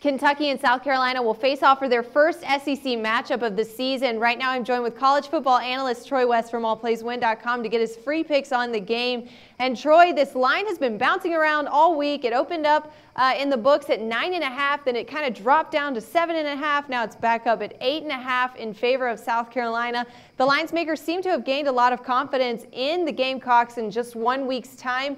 Kentucky and South Carolina will face off for their first SEC matchup of the season. Right now I'm joined with college football analyst Troy West from allplayswin.com to get his free picks on the game. And Troy, this line has been bouncing around all week. It opened up in the books at 9.5, then it kind of dropped down to 7.5. Now it's back up at 8.5 in favor of South Carolina. The lines makers seem to have gained a lot of confidence in the Gamecocks in just 1 week's time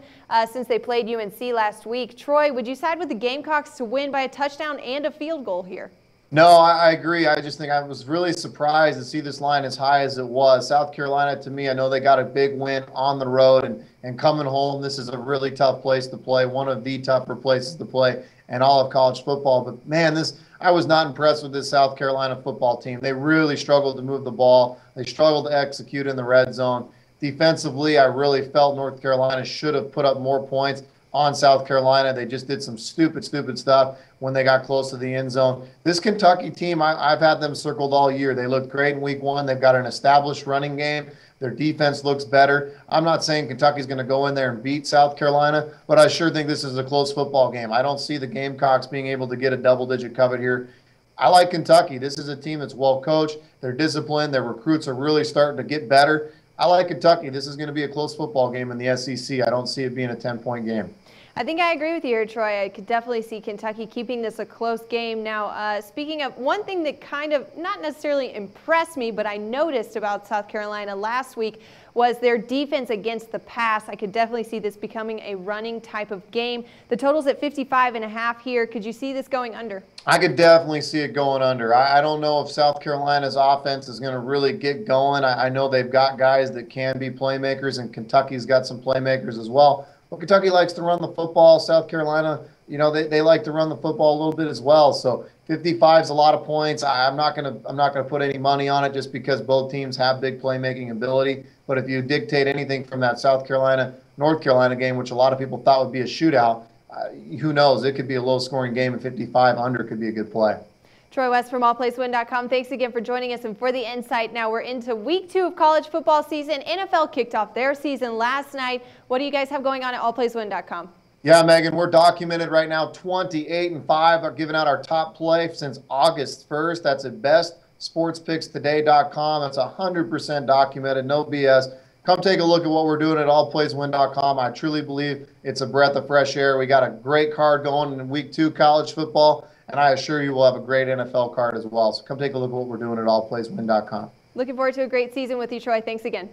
since they played UNC last week. Troy, would you side with the Gamecocks to win by a touchdown and a field goal here? No, I agree. I just think I was really surprised to see this line as high as it was. South Carolina, to me, I know they got a big win on the road, and coming home, this is a really tough place to play, one of the tougher places to play in all of college football. But, man, I was not impressed with this South Carolina football team. They really struggled to move the ball. They struggled to execute in the red zone. Defensively, I really felt North Carolina should have put up more points on South Carolina. They just did some stupid stuff when they got close to the end zone. This Kentucky team, I've had them circled all year. They looked great in week one. They've got an established running game. Their defense looks better. I'm not saying Kentucky's going to go in there and beat South Carolina, but I sure think this is a close football game. I don't see the Gamecocks being able to get a double-digit cover here. I like Kentucky. This is a team that's well coached. They're disciplined. Their recruits are really starting to get better. I like Kentucky. This is going to be a close football game in the SEC. I don't see it being a 10-point game. I think I agree with you here, Troy. I could definitely see Kentucky keeping this a close game. Now, speaking of one thing that kind of not necessarily impressed me, but I noticed about South Carolina last week was their defense against the pass. I could definitely see this becoming a running type of game. The total's at 55.5 here. Could you see this going under? I could definitely see it going under. I don't know if South Carolina's offense is going to really get going. I know they've got guys that can be playmakers, and Kentucky's got some playmakers as well. Well, Kentucky likes to run the football. South Carolina, they like to run the football a little bit as well. So 55 is a lot of points. I'm not gonna put any money on it just because both teams have big playmaking ability. But if you dictate anything from that South Carolina North Carolina game, which a lot of people thought would be a shootout, who knows? It could be a low-scoring game, and 55 under could be a good play. Troy West from allplayswin.com. Thanks again for joining us and for the insight. Now we're into week 2 of college football season. NFL kicked off their season last night. What do you guys have going on at allplayswin.com? Yeah, Megan, we're documented right now 28-5. I've given out our top play since August 1st. That's at bestsportspickstoday.com. That's 100% documented, no BS. Come take a look at what we're doing at allplayswin.com. I truly believe it's a breath of fresh air. We got a great card going in week 2 college football, and I assure you we'll have a great NFL card as well. So come take a look at what we're doing at allplayswin.com. Looking forward to a great season with you, Troy. Thanks again.